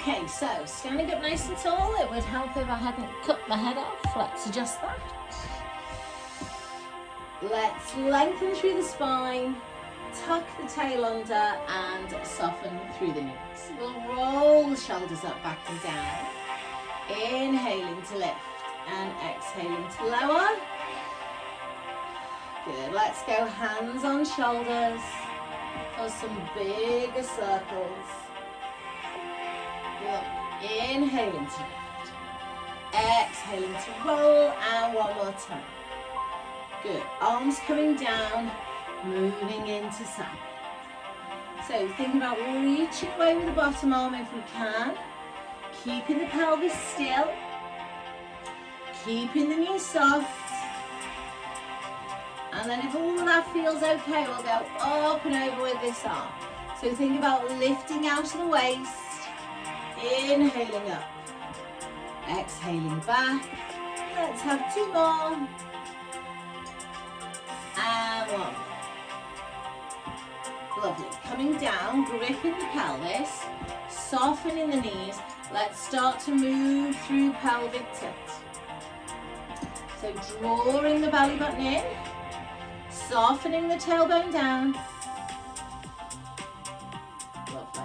Okay, so standing up nice and tall, it would help if I hadn't cut my head off. Let's adjust that. Let's lengthen through the spine, tuck the tail under and soften through the knees. We'll roll the shoulders up, back and down. Inhaling to lift and exhaling to lower. Good, let's go hands on shoulders for some bigger circles. Good. Inhaling to lift, exhaling to roll, and one more time. Good, arms coming down, moving into side. So think about reaching away with the bottom arm if we can, keeping the pelvis still, keeping the knees soft. And then if all of that feels okay, we'll go up and over with this arm. So think about lifting out of the waist, inhaling up, exhaling back. Let's have two more. And one. Lovely. Coming down, gripping the pelvis, softening the knees. Let's start to move through pelvic tilt. So drawing the belly button in, softening the tailbone down. Lovely.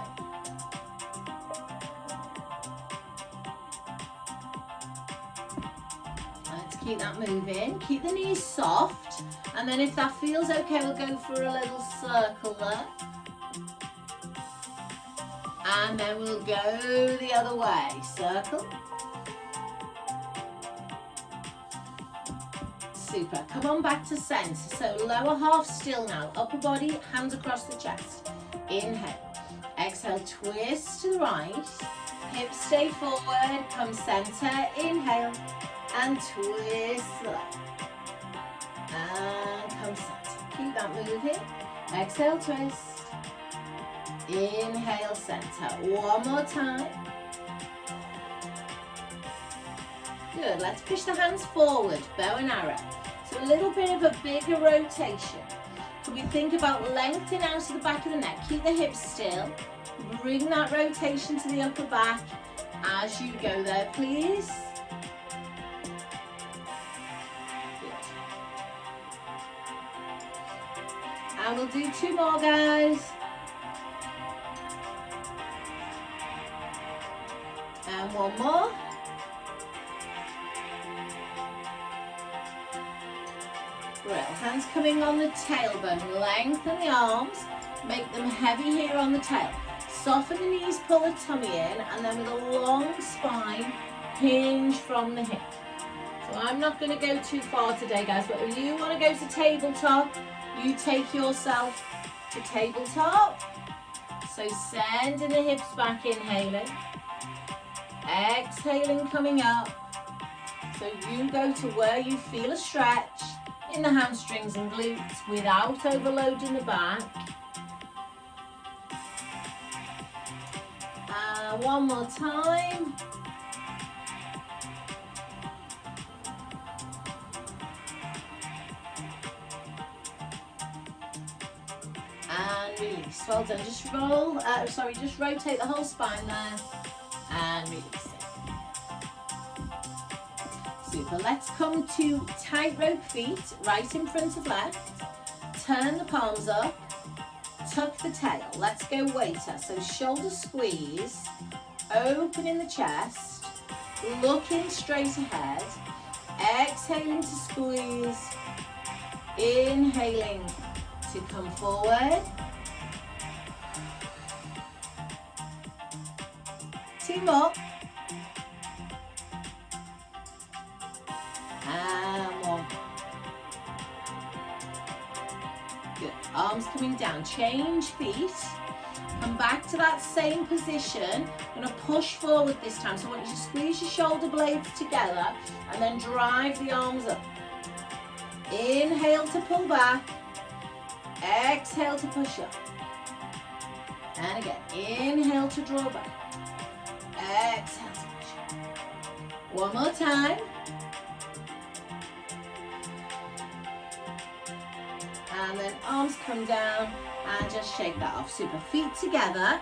Let's keep that moving. Keep the knees soft. And then if that feels okay, we'll go for a little circle there. And then we'll go the other way. Circle. Super. Come on back to center. So lower half still now. Upper body, hands across the chest. Inhale. Exhale, twist to the right. Hips stay forward. Come center. Inhale. And twist to the left. And come center. Keep that moving. Exhale, twist. Inhale, center. One more time. Good. Let's push the hands forward. Bow and arrow. So a little bit of a bigger rotation. Could we think about lengthening out to the back of the neck? Keep the hips still. Bring that rotation to the upper back as you go there, please. And we'll do two more, guys. And one more. Great. Hands coming on the tailbone. Lengthen the arms. Make them heavy here on the tail. Soften the knees, pull the tummy in, and then with a long spine, hinge from the hip. So I'm not going to go too far today, guys, but if you want to go to tabletop, you take yourself to tabletop. So sending the hips back, inhaling. Exhaling, coming up. So you go to where you feel a stretch in the hamstrings and glutes without overloading the back. One more time. And release. Well done. Just roll, just rotate the whole spine there and release it. Super. Let's come to tightrope feet, right in front of left. Turn the palms up, tuck the tail. Let's go waiter. So shoulder squeeze, opening the chest, looking straight ahead, exhaling to squeeze, inhaling to come forward. Two more. And one. Good. Arms coming down. Change feet. Come back to that same position. I'm going to push forward this time. So I want you to squeeze your shoulder blades together and then drive the arms up. Inhale to pull back. Exhale to push up. And again, inhale to draw back. Exhale to push up. One more time. And then arms come down and just shake that off. Super. Feet together.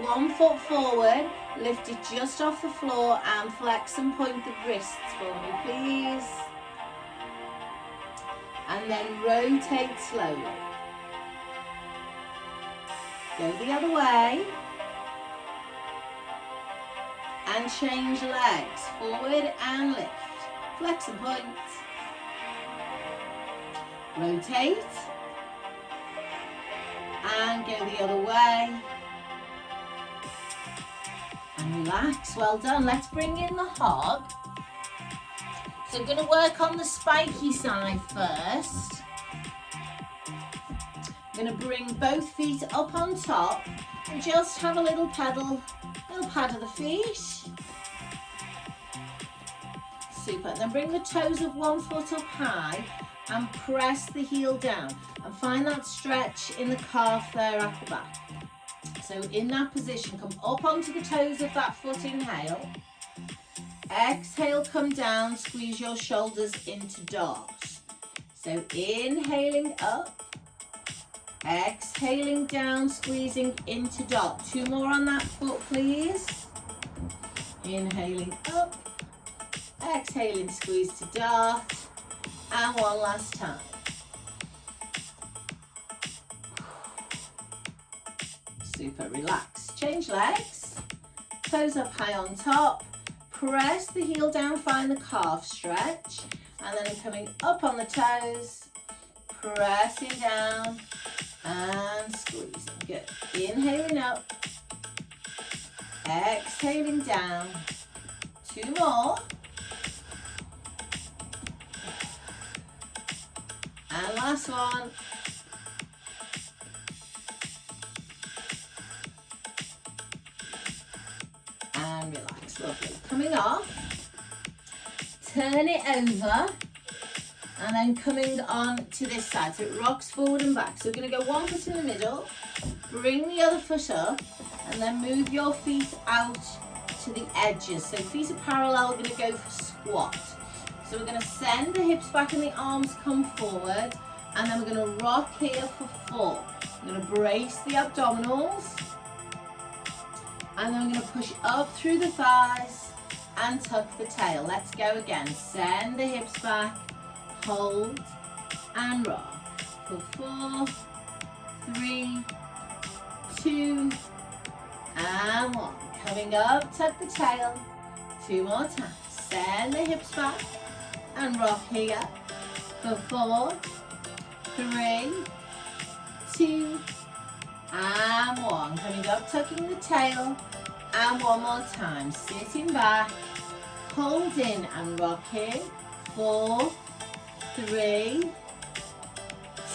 One foot forward, lift it just off the floor and flex and point the wrists for me, please. And then rotate slowly. Go the other way. And change legs, forward and lift. Flex and point. Rotate. And go the other way. And relax, well done. Let's bring in the hog. So I'm going to work on the spiky side first. I'm going to bring both feet up on top and just have a little pedal, little pad of the feet. Super. Then bring the toes of one foot up high and press the heel down and find that stretch in the calf there at the back. So in that position, come up onto the toes of that foot, inhale. Exhale, come down, squeeze your shoulders into dog. So inhaling up, exhaling down, squeezing into dog. 2 more on that foot, please. Inhaling up, exhaling, squeeze to dart, and one last time. Super, relax. Change legs, toes up high on top, press the heel down, find the calf stretch, and then I'm coming up on the toes, pressing down and squeezing. Good. Inhaling up, exhaling down. 2 more. And last one. And relax, lovely. Coming off, turn it over, and then coming on to this side. So it rocks forward and back. So we're going to go 1 foot in the middle, bring the other foot up, and then move your feet out to the edges. So feet are parallel, we're going to go for squat. So we're going to send the hips back and the arms come forward, and then we're going to rock here for 4. I'm going to brace the abdominals, and then we're going to push up through the thighs and tuck the tail. Let's go again. Send the hips back, hold and rock for 4, 3, 2, and 1. Coming up, tuck the tail. 2 more times. Send the hips back and rock here for 4, 3, 2, and 1. Coming up, tucking the tail, and 1 more time. Sitting back, holding and rocking. 4, 3,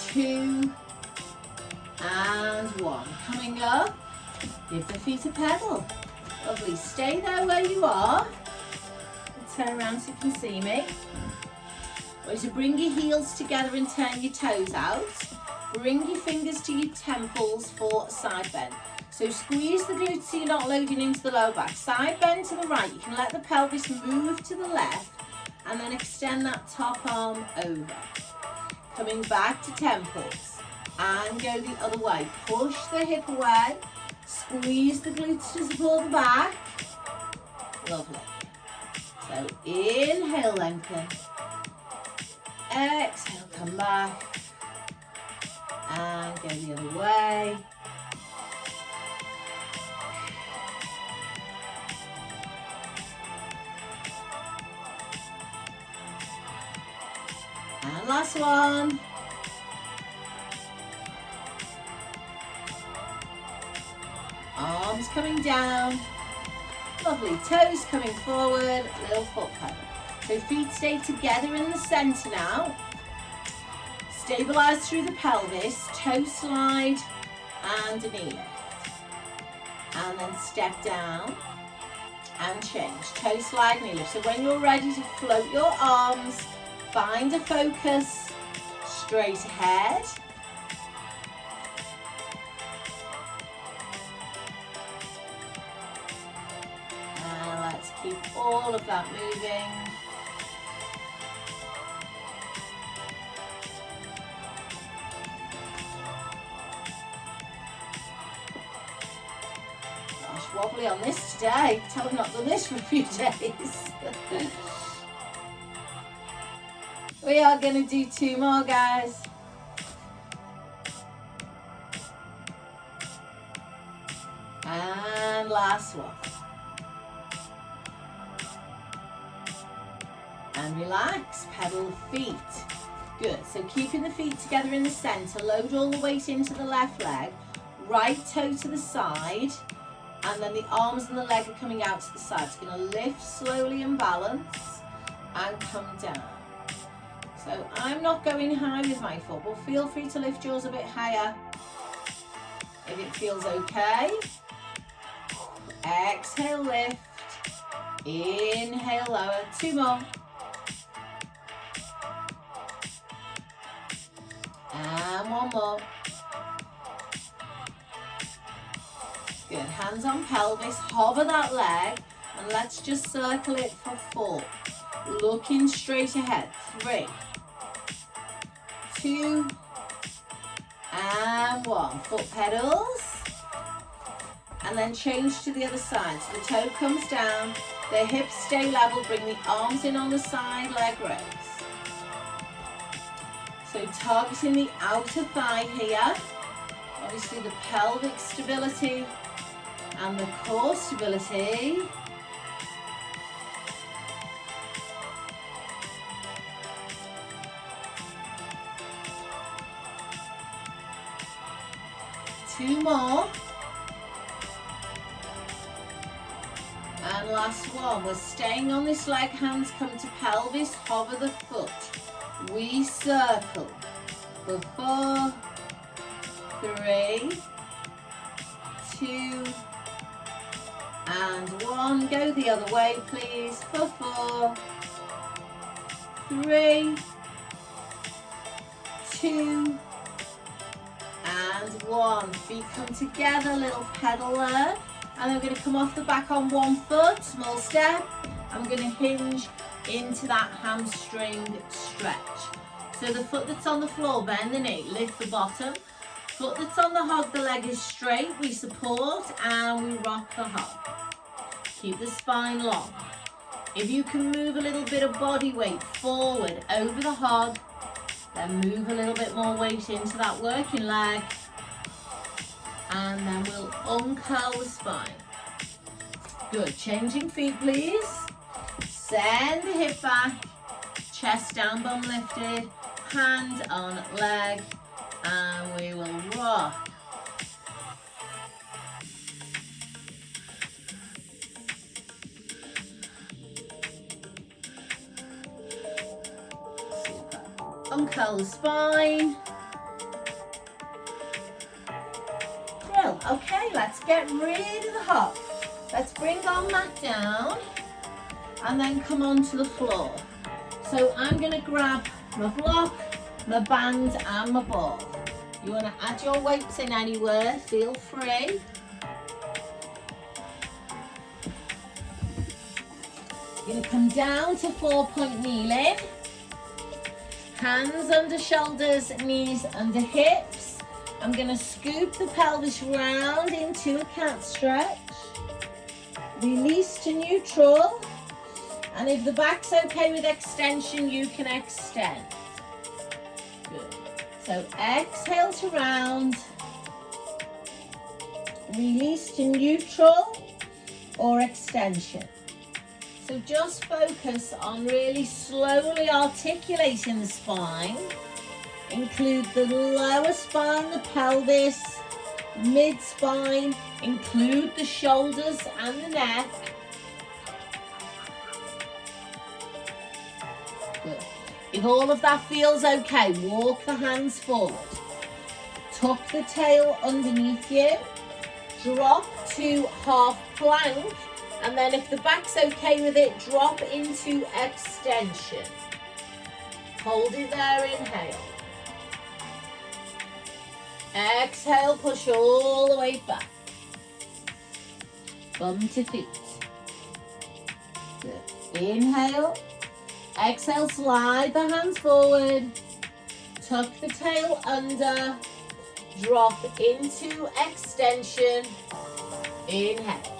2, and 1. Coming up, give the feet a pedal. Lovely. Stay there where you are. Turn around so you can see me. I want you to bring your heels together and turn your toes out. Bring your fingers to your temples for side bend. So squeeze the glutes so you're not loading into the lower back. Side bend to the right. You can let the pelvis move to the left and then extend that top arm over. Coming back to temples and go the other way. Push the hip away. Squeeze the glutes to support the back. Lovely. So inhale, lengthen. Exhale, come back. And go the other way. And last one. Arms coming down. Lovely. Toes coming forward. Little foot pedal. So feet stay together in the center now. Stabilize through the pelvis. Toe slide and a knee lift. And then step down and change. Toe slide, knee lift. So when you're ready to float your arms, find a focus straight ahead. And let's keep all of that moving. wobbly on this today. Tell I've not done this for a few days. We are going to do 2 more, guys. And last one. And relax, pedal feet. Good, so keeping the feet together in the center, load all the weight into the left leg, right toe to the side, and then the arms and the leg are coming out to the side. It's going to lift slowly and balance and come down. So I'm not going high with my foot, but feel free to lift yours a bit higher if it feels okay. Exhale, lift. Inhale, lower. 2 more. And 1 more. Good, hands on pelvis, hover that leg, and let's just circle it for 4. Looking straight ahead. 3, 2, and 1. Foot pedals. And then change to the other side. So the toe comes down, the hips stay level, bring the arms in on the side, leg raise. So targeting the outer thigh here. Obviously the pelvic stability and the core stability. Two more. And last one. We're staying on this leg, hands come to pelvis, hover the foot. We circle for 4, 3, 2, and 1. Go the other way, please. For 4, 3, 2, and 1. Feet come together, little pedal there. And I'm going to come off the back on 1 foot, small step. I'm going to hinge into that hamstring stretch. So the foot that's on the floor, bend the knee, lift the bottom. Foot that's on the hog, the leg is straight. We support and we rock the hog. Keep the spine long. If you can move a little bit of body weight forward over the hog, then move a little bit more weight into that working leg. And then we'll uncurl the spine. Good, changing feet please. Send the hip back, chest down, bum lifted, hand on leg, and we will rock. Super. Uncurl the spine. Brill. Okay, let's get rid of the hop. Let's bring our mat down and then come onto the floor. So I'm going to grab my block, my band and my ball. You want to add your weights in anywhere, feel free. You're going to come down to 4-point kneeling. Hands under shoulders, knees under hips. I'm going to scoop the pelvis round into a cat stretch. Release to neutral. And if the back's okay with extension, you can extend. Good. So exhale to round. Release to neutral or extension. So just focus on really slowly articulating the spine. Include the lower spine, the pelvis, mid-spine. Include the shoulders and the neck. Good. If all of that feels okay, walk the hands forward. Tuck the tail underneath you. Drop to half plank. And then if the back's okay with it, drop into extension. Hold it there, inhale. Exhale, push all the way back. Bum to feet. Good. Inhale. Exhale, slide the hands forward. Tuck the tail under. Drop into extension. Inhale.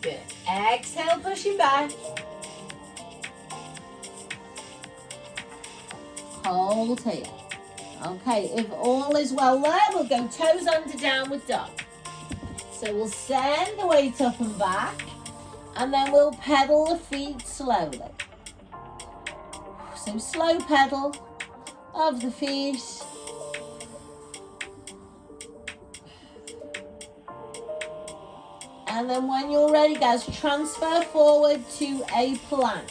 Good. Exhale, pushing back. Hold here. Okay, if all is well there, we'll go toes under downward dog. So we'll send the weight up and back, and then we'll pedal the feet slowly. So slow pedal of the feet. And then when you're ready, guys, transfer forward to a plank.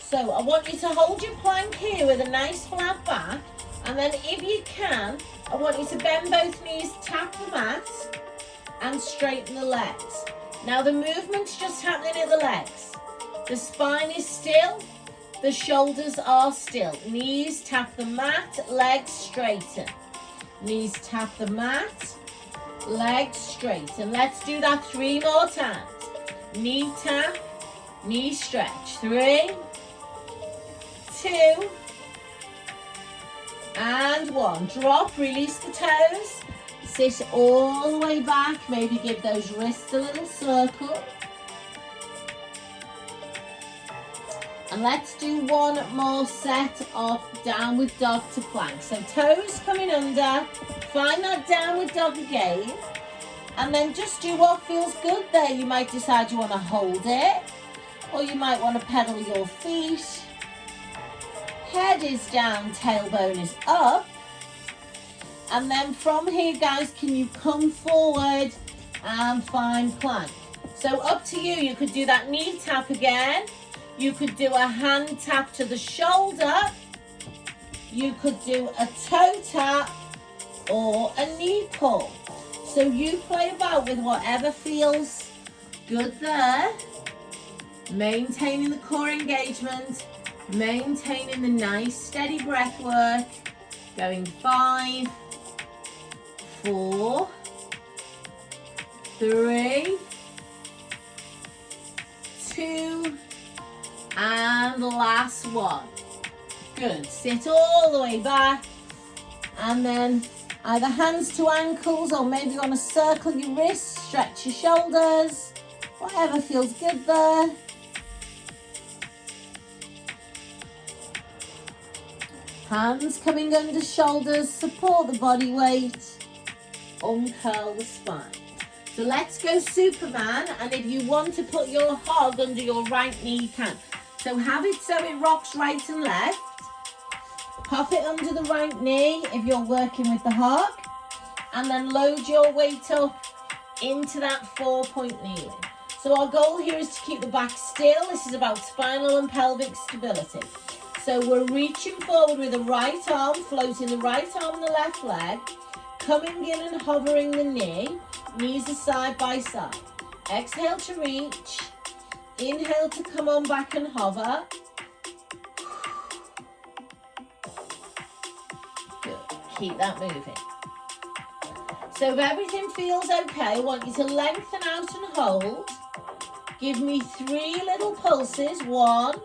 So I want you to hold your plank here with a nice flat back. And then if you can, I want you to bend both knees, tap the mat, and straighten the legs. Now the movement's just happening at the legs. The spine is still, the shoulders are still. Knees tap the mat, legs straighten. Knees tap the mat, legs straighten. Let's do that 3 more times. Knee tap, knee stretch. 3, 2, and 1. Drop, release the toes. Sit all the way back. Maybe give those wrists a little circle. And let's do 1 more set of downward dog to plank. So toes coming under. Find that downward dog again. And then just do what feels good there. You might decide you want to hold it, or you might want to pedal your feet. Head is down, tailbone is up. And then from here, guys, can you come forward and find plank? So up to you. You could do that knee tap again. You could do a hand tap to the shoulder. You could do a toe tap or a knee pull. So you play about with whatever feels good there. Maintaining the core engagement. Maintaining the nice steady breath work. Going 5, 4, 3, 2, and last 1. Good. Sit all the way back, and then either hands to ankles, or maybe you want to circle your wrists, stretch your shoulders, whatever feels good there. Hands coming under shoulders, support the body weight, uncurl the spine. So let's go Superman, and if you want to put your hog under your right knee, you can. So have it so it rocks right and left. Pop it under the right knee if you're working with the hog, and then load your weight up into that 4-point kneeling. So our goal here is to keep the back still. This is about spinal and pelvic stability. So we're reaching forward with the right arm, floating the right arm and the left leg, coming in and hovering the knee, knees are side by side. Exhale to reach, inhale to come on back and hover. Good, keep that moving. So if everything feels okay, I want you to lengthen out and hold. Give me 3 little pulses, 1,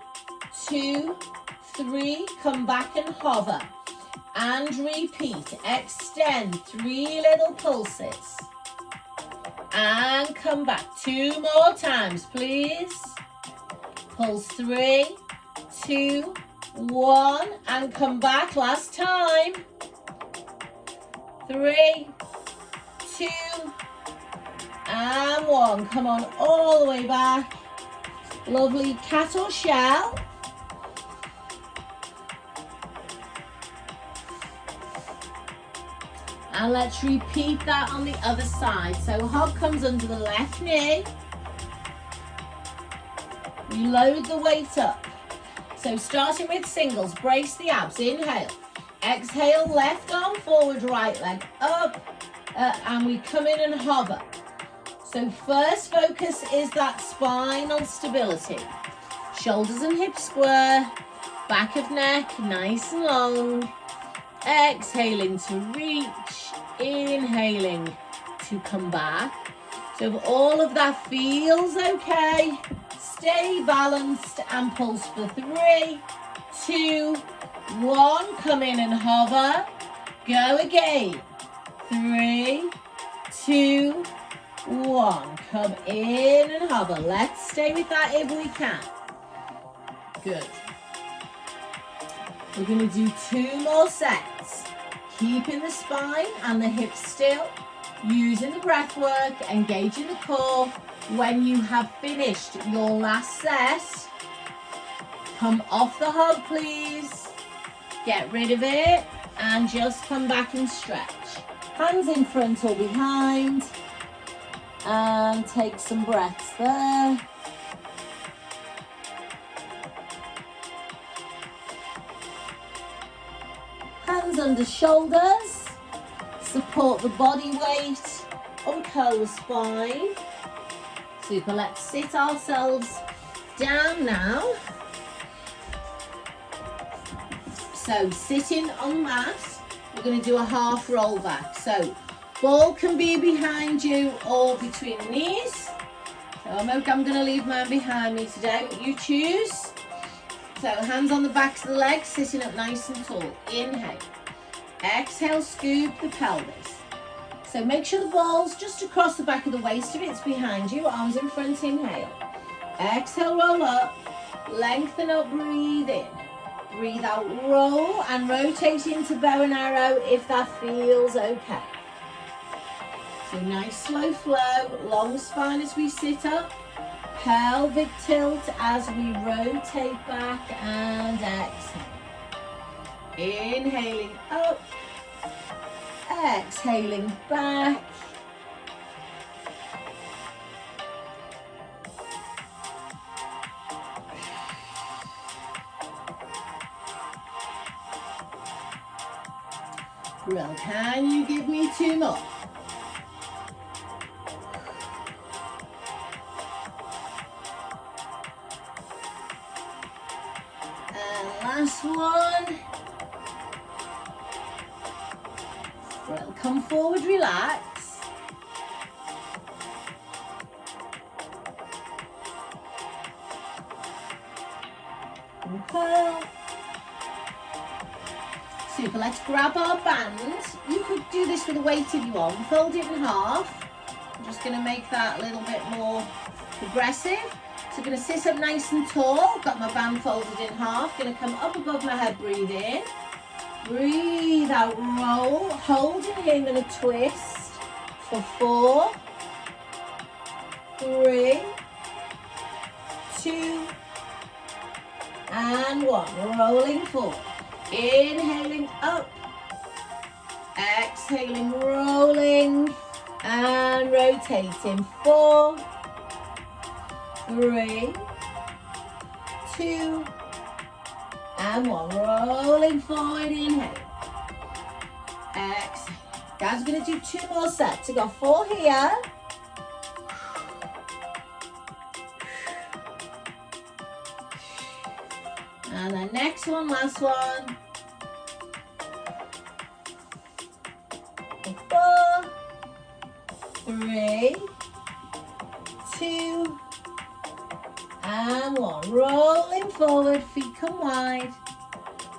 2, 3, come back and hover, and repeat. Extend 3 little pulses, and come back 2 more times, please. Pulse 3, 2, 1, and come back. Last time. 3, 2, and 1. Come on, all the way back. Lovely. Cat or shell. And let's repeat that on the other side. So hog comes under the left knee. We load the weight up. So starting with singles, brace the abs. Inhale. Exhale, left arm forward, right leg up. And we come in and hover. So first focus is that spinal stability. Shoulders and hips square. Back of neck nice and long. Exhaling to reach. Inhaling to come back. So if all of that feels okay, stay balanced and pulse for 3, 2, 1. Come in and hover. Go again. 3, 2, 1. Come in and hover. Let's stay with that if we can. Good. We're going to do 2 more sets. Keeping the spine and the hips still. Using the breath work, engaging the core. When you have finished your last set, come off the hog, please. Get rid of it and just come back and stretch. Hands in front or behind. And take some breaths there. Hands under shoulders. Support the body weight. Uncurl the spine. Super. Let's sit ourselves down now. So sitting on mat, we're going to do a half roll back. So ball can be behind you or between the knees. So I'm going to leave mine behind me today, but you choose. So hands on the backs of the legs, sitting up nice and tall. Inhale. Exhale, scoop the pelvis. So make sure the ball's just across the back of the waist if it's behind you. Arms in front, inhale. Exhale, roll up. Lengthen up, breathe in. Breathe out, roll and rotate into bow and arrow if that feels okay. So nice slow flow, long spine as we sit up. Pelvic tilt as we rotate back and exhale. Inhaling up, exhaling back. Well, can you give me 2 more? And last one. Well, come forward, relax. And curl. Super, let's grab our band. You could do this with a weight if you want. Fold it in half. I'm just going to make that a little bit more progressive. So I'm going to sit up nice and tall. Got my band folded in half. Going to come up above my head, breathe in. Breathe out, roll. Hold in here, I'm going to twist for 4, 3, 2, and 1. Rolling forward. Inhaling up, exhaling, rolling, and rotating. 4, 3, 2, and 1. Rolling forward, inhale, exhale. Guys, we're going to do 2 more sets. We've got 4 here. And the next one, last one. 4, 3, 2, and 1. Rolling forward, feet come wide,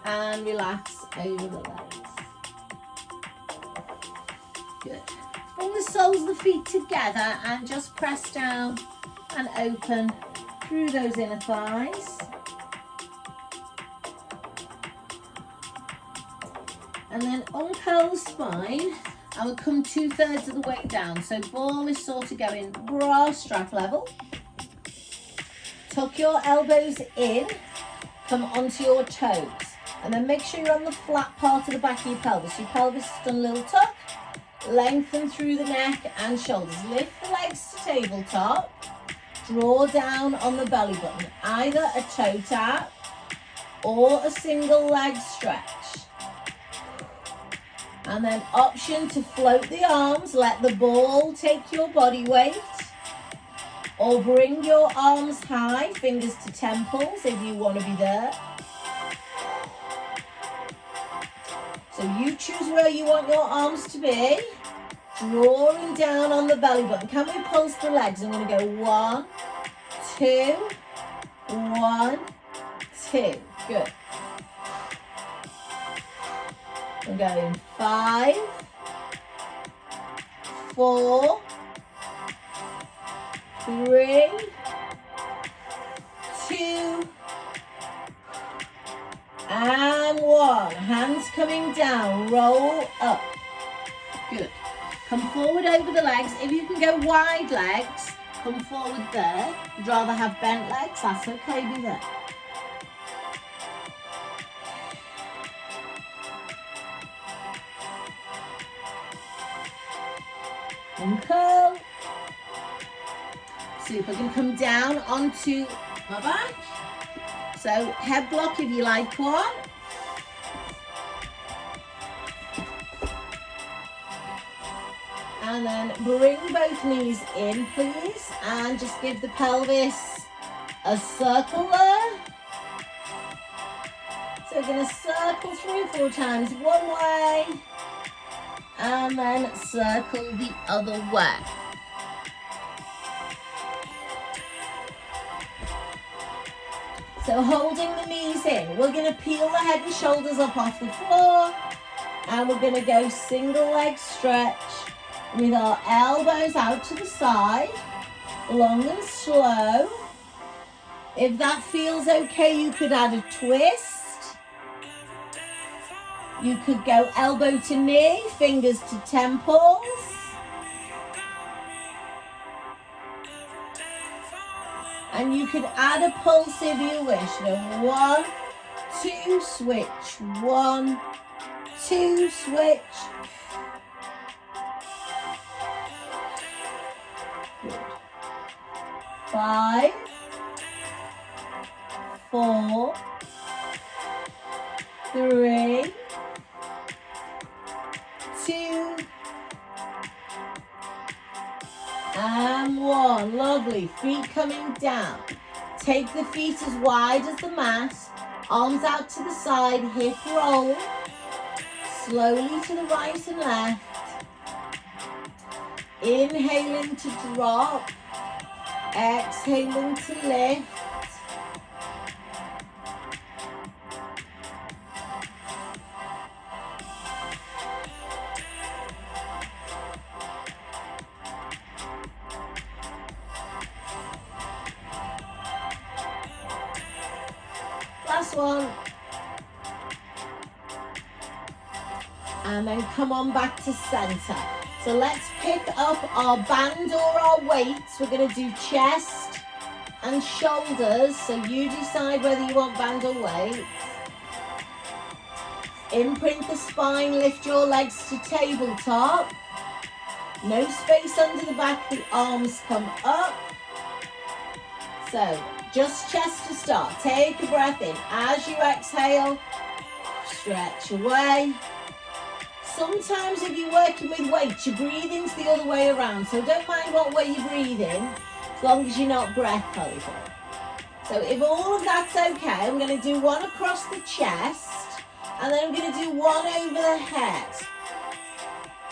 and relax over the legs. Good. Bring the soles of the feet together and just press down and open through those inner thighs. And then uncurl the spine and we'll come 2/3 of the way down. So ball is sort of going bra strap level. Tuck your elbows in, come onto your toes. And then make sure you're on the flat part of the back of your pelvis. Your pelvis is done a little tuck. Lengthen through the neck and shoulders. Lift the legs to tabletop. Draw down on the belly button. Either a toe tap or a single leg stretch. And then option to float the arms, let the ball take your body weight. Or bring your arms high, fingers to temples if you want to be there. So you choose where you want your arms to be. Drawing down on the belly button. Can we pulse the legs? I'm going to go 1, 2, 1, 2. Good. I'm going 5, 4, 3, 2, and 1. Hands coming down, roll up. Good. Come forward over the legs. If you can go wide legs, come forward there. You'd rather have bent legs, that's okay, do that. And curl. Super. Going to come down onto my back. So head block if you like one. And then bring both knees in, please. And just give the pelvis a circle there. So we're going to circle 3 or 4 times one way. And then circle the other way. So holding the knees in, we're going to peel the head and shoulders up off the floor. And we're going to go single leg stretch with our elbows out to the side, long and slow. If that feels okay, you could add a twist. You could go elbow to knee, fingers to temples. And you could add a pulse if you wish. So 1, 2, switch. 1, 2, switch. Good. 5, 4, 3, 2, and 1. Lovely. Feet coming down. Take the feet as wide as the mat. Arms out to the side. Hip roll. Slowly to the right and left. Inhaling to drop. Exhaling to lift. Last one. And then come on back to center. So let's pick up our band or our weights. We're going to do chest and shoulders. So you decide whether you want band or weight. Imprint the spine, lift your legs to tabletop. No space under the back, the arms come up. So just chest to start. Take a breath in. As you exhale, stretch away. Sometimes if you're working with weights, your breathing's the other way around. So don't mind what way you breathe in, as long as you're not breath holding. So if all of that's okay, I'm going to do one across the chest, and then I'm going to do one over the head.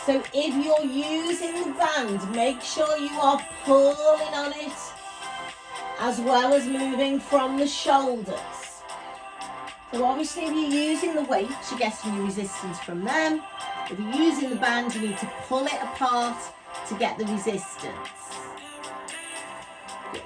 So if you're using the band, make sure you are pulling on it, as well as moving from the shoulders. So obviously if you're using the weights, you're getting your resistance from them. If you're using the band, you need to pull it apart to get the resistance. Good.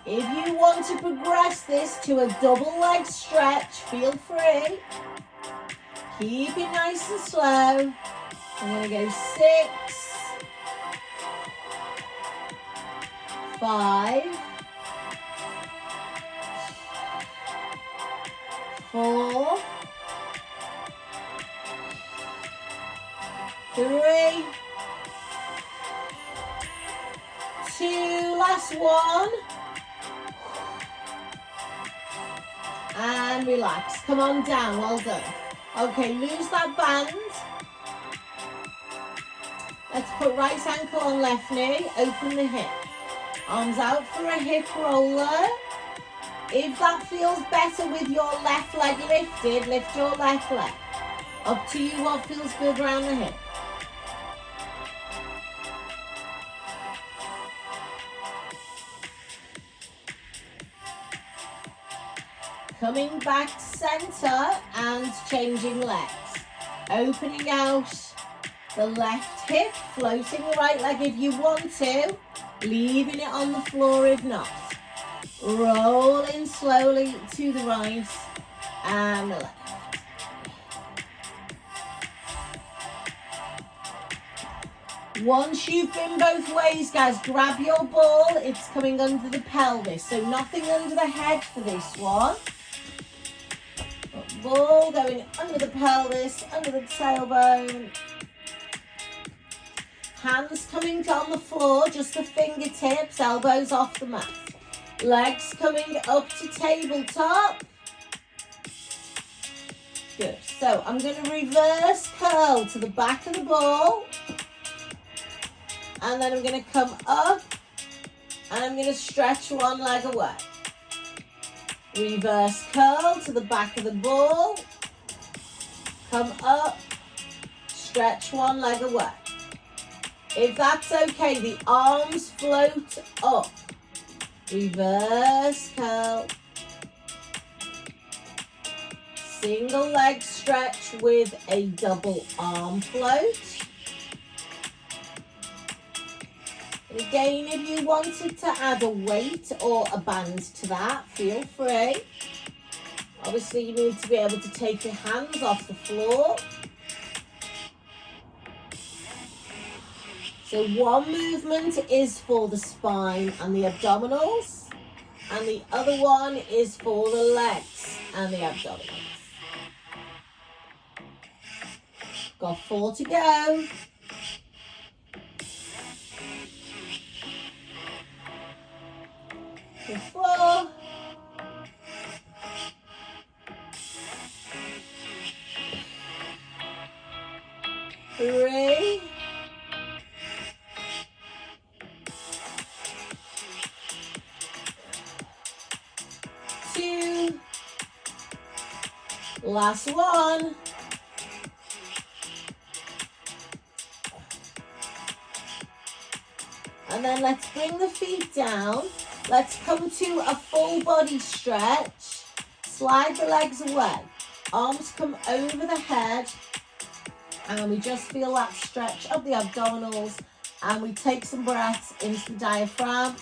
If you want to progress this to a double leg stretch, feel free. Keep it nice and slow. I'm going to go 6, 5, 4, 3, 2, last one. And relax. Come on down. Well done. Okay, lose that band. Let's put right ankle on left knee. Open the hip. Arms out for a hip roller. If that feels better with your left leg lifted, lift your left leg. Up to you what feels good around the hip. Coming back center and changing legs. Opening out the left hip, floating the right leg if you want to, leaving it on the floor if not. Rolling slowly to the right and the left. Once you've been both ways, guys, grab your ball. It's coming under the pelvis, so nothing under the head for this one. But ball going under the pelvis, under the tailbone. Hands coming on the floor, just the fingertips, elbows off the mat. Legs coming up to tabletop. Good. So I'm going to reverse curl to the back of the ball. And then I'm going to come up and I'm going to stretch one leg away. Reverse curl to the back of the ball. Come up, stretch one leg away. If that's okay, the arms float up. Reverse curl. Single leg stretch with a double arm float. And again, if you wanted to add a weight or a band to that, feel free. Obviously, you need to be able to take your hands off the floor. So one movement is for the spine and the abdominals, and the other one is for the legs and the abdominals. Got 4 to go. For 4. 3. 2. Last one. And then let's bring the feet down. Let's come to a full body stretch. Slide the legs away. Arms come over the head. And we just feel that stretch of the abdominals. And we take some breaths into the diaphragm.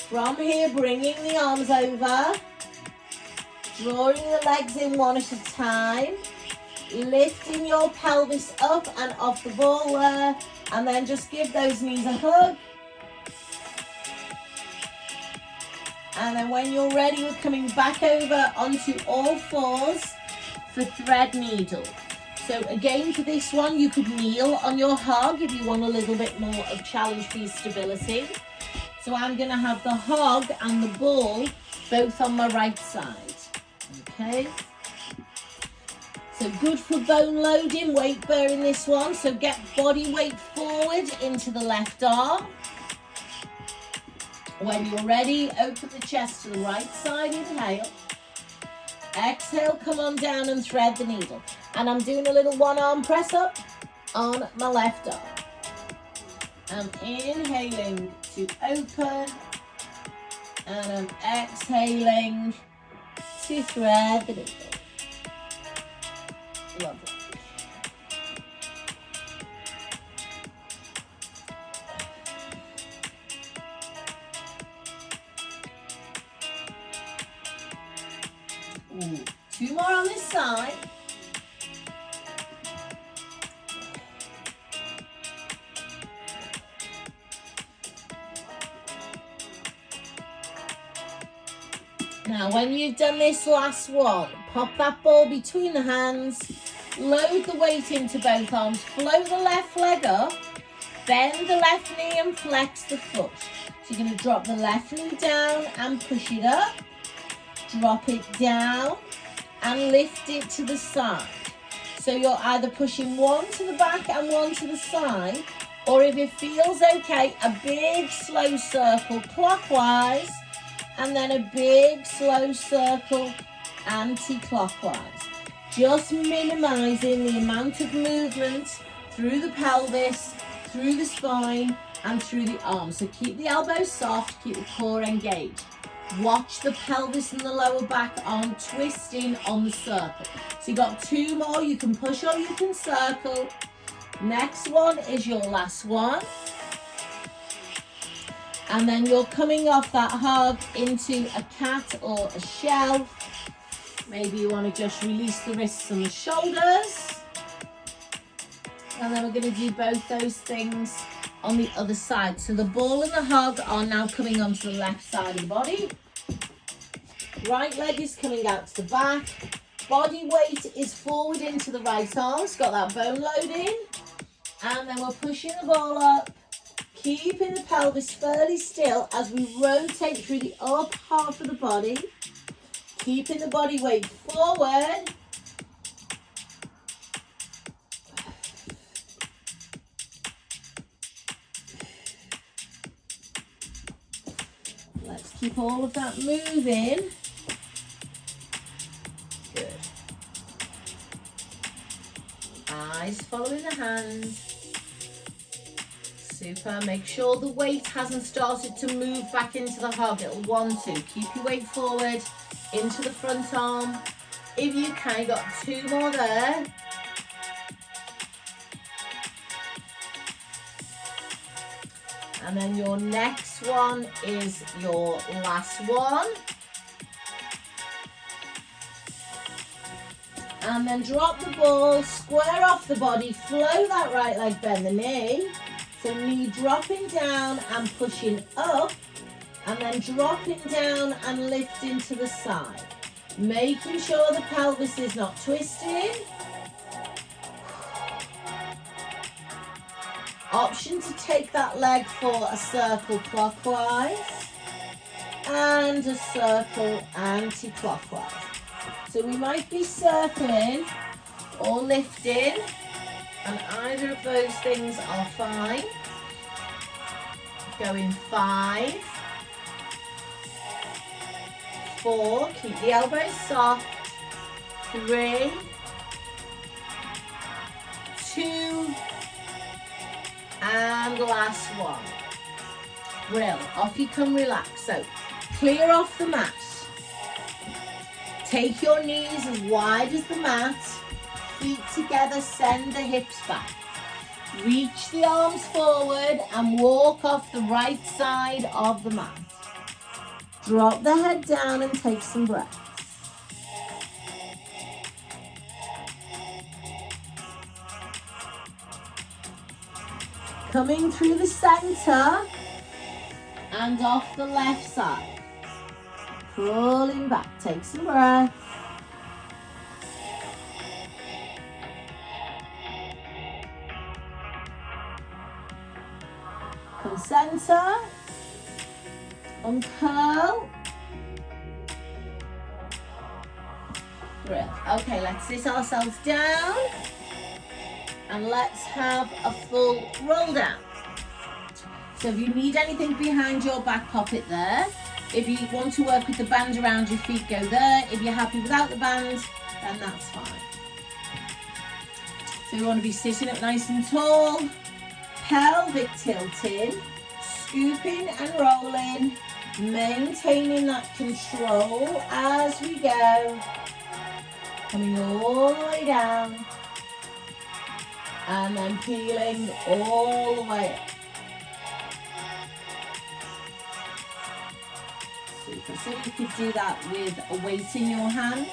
From here, bringing the arms over. Drawing the legs in one at a time. Lifting your pelvis up and off the ball there, and then just give those knees a hug. And then when you're ready, we're coming back over onto all fours for thread needle. So again, for this one, you could kneel on your hog if you want a little bit more of challenge for your stability. So I'm going to have the hog and the ball both on my right side. Okay. So good for bone loading, weight bearing this one. So get body weight forward into the left arm. When you're ready, open the chest to the right side, inhale. Exhale, come on down and thread the needle. And I'm doing a little one arm press up on my left arm. I'm inhaling to open. And I'm exhaling to thread the needle. Lovely. Ooh, 2 more on this side. Now, when you've done this last one, pop that ball between the hands, load the weight into both arms, float the left leg up, bend the left knee and flex the foot. So you're going to drop the left knee down and push it up, drop it down and lift it to the side. So you're either pushing one to the back and one to the side, or if it feels okay, a big slow circle clockwise, and then a big slow circle anti-clockwise. Just minimizing the amount of movement through the pelvis, through the spine, and through the arms. So keep the elbows soft, keep the core engaged. Watch the pelvis and the lower back arm twisting on the circle. So you've got 2 more, you can push or you can circle. Next one is your last one. And then you're coming off that hug into a cat or a shell. Maybe you want to just release the wrists and the shoulders. And then we're going to do both those things on the other side. So the ball and the hug are now coming onto the left side of the body. Right leg is coming out to the back. Body weight is forward into the right arm. It's got that bone load in. And then we're pushing the ball up, keeping the pelvis fairly still as we rotate through the up half of the body. Keeping the body weight forward. Let's keep all of that moving. Good. Eyes following the hands. Super. Make sure the weight hasn't started to move back into the hug. It'll want to. Keep your weight forward into the front arm. If you can, you got 2 more there. And then your next one is your last one. And then drop the ball, square off the body, flow that right leg, bend the knee. So knee dropping down and pushing up, and then dropping down and lifting to the side. Making sure the pelvis is not twisting. Option to take that leg for a circle clockwise and a circle anti-clockwise. So we might be circling or lifting, and either of those things are fine. Going 5, 4, keep the elbows soft, 3, 2, and last one. Brill, off you come, relax. So clear off the mat. Take your knees as wide as the mat. Feet together, send the hips back. Reach the arms forward and walk off the right side of the mat. Drop the head down and take some breaths. Coming through the center and off the left side. Crawling back, take some breaths. Come center, uncurl. Breath. Okay, let's sit ourselves down and let's have a full roll down. So if you need anything behind your back, pop it there. If you want to work with the band around your feet, go there. If you're happy without the band, then that's fine. So we want to be sitting up nice and tall, pelvic tilting, scooping and rolling, maintaining that control as we go, coming all the way down, and then peeling all the way up. Super. So you could do that with a weight in your hands.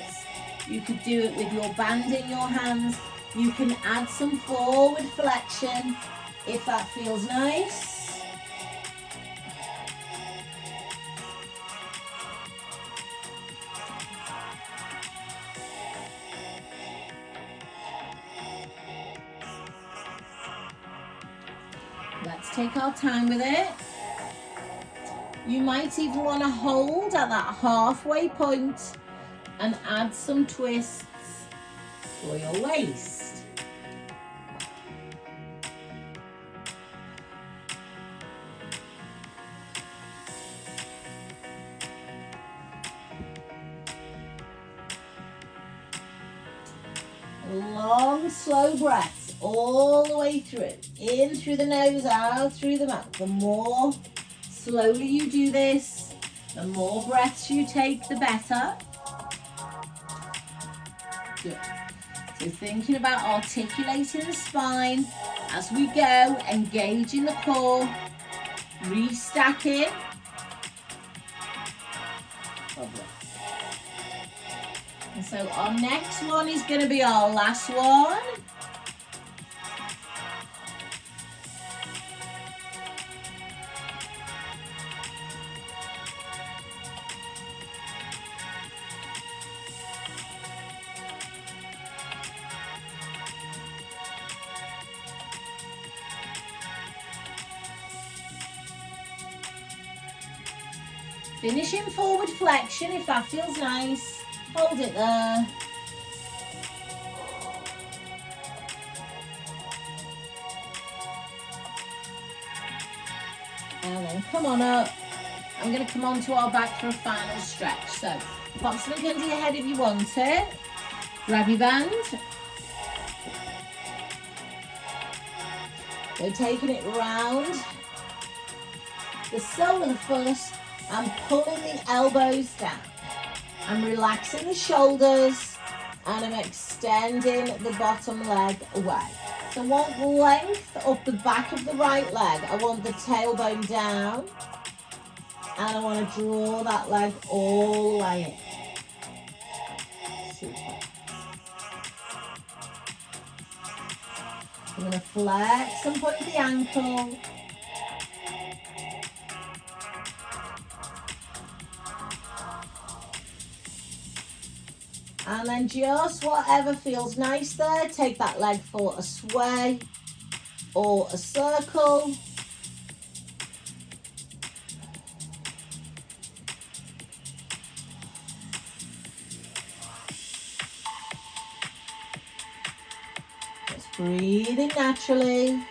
You could do it with your band in your hands. You can add some forward flexion if that feels nice. Let's take our time with it. You might even want to hold at that halfway point and add some twists for your waist. Long, slow breaths. all the way through. In through the nose, out through the mouth. The more slowly you do this, the more breaths you take, the better. Good. So thinking about articulating the spine as we go, engaging the core, restacking. Lovely. And so our next one is going to be our last one. Finishing forward flexion if that feels nice. Hold it there. And then come on up. I'm going to come on to our back for a final stretch. So pop something under your head if you want it. Grab your band. So taking it round the sole of the foot and pulling the elbows down. I'm relaxing the shoulders and I'm extending the bottom leg away. So I want length up the back of the right leg. I want the tailbone down and I want to draw that leg all the way in. Super. I'm going to flex and point the ankle. And then just whatever feels nice there, take that leg for a sway or a circle. Just breathing naturally.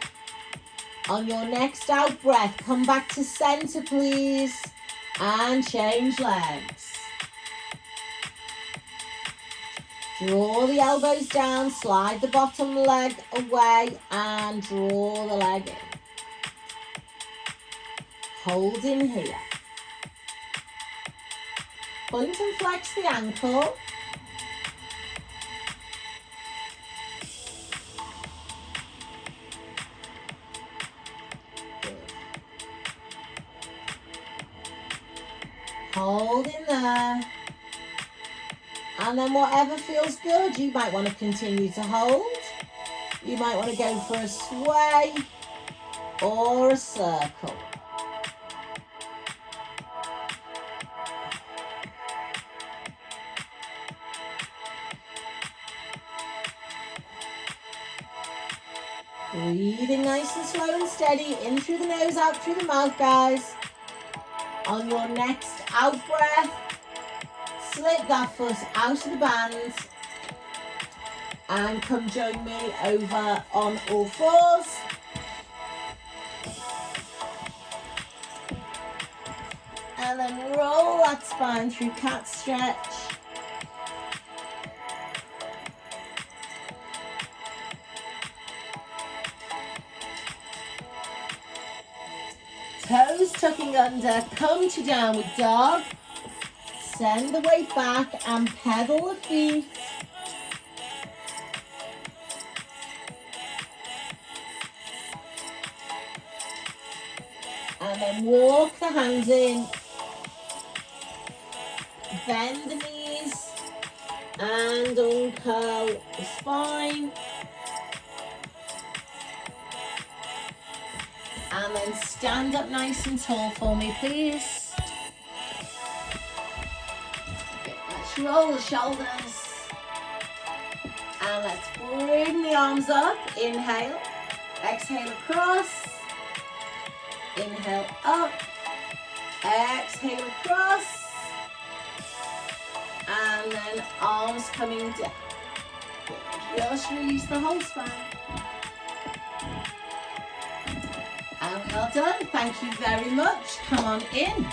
On your next out breath, come back to center, please, and change legs. Draw the elbows down, slide the bottom leg away and draw the leg in. Hold in here. Point and flex the ankle. Good. Hold in there. And then whatever feels good, you might want to continue to hold. You might want to go for a sway or a circle. Breathing nice and slow and steady, in through the nose, out through the mouth, guys. On your next out breath, slip that foot out of the band and come join me over on all fours. And then roll that spine through cat stretch. Toes tucking under, come to downward dog. Send the weight back and pedal the feet. And then walk the hands in. Bend the knees and uncurl the spine. And then stand up nice and tall for me, please. Okay, let's roll the shoulders. And let's bring the arms up. Inhale. Exhale across. Inhale up. Exhale across. And then arms coming down. Just release the whole spine. And we are done. Thank you very much. Come on in.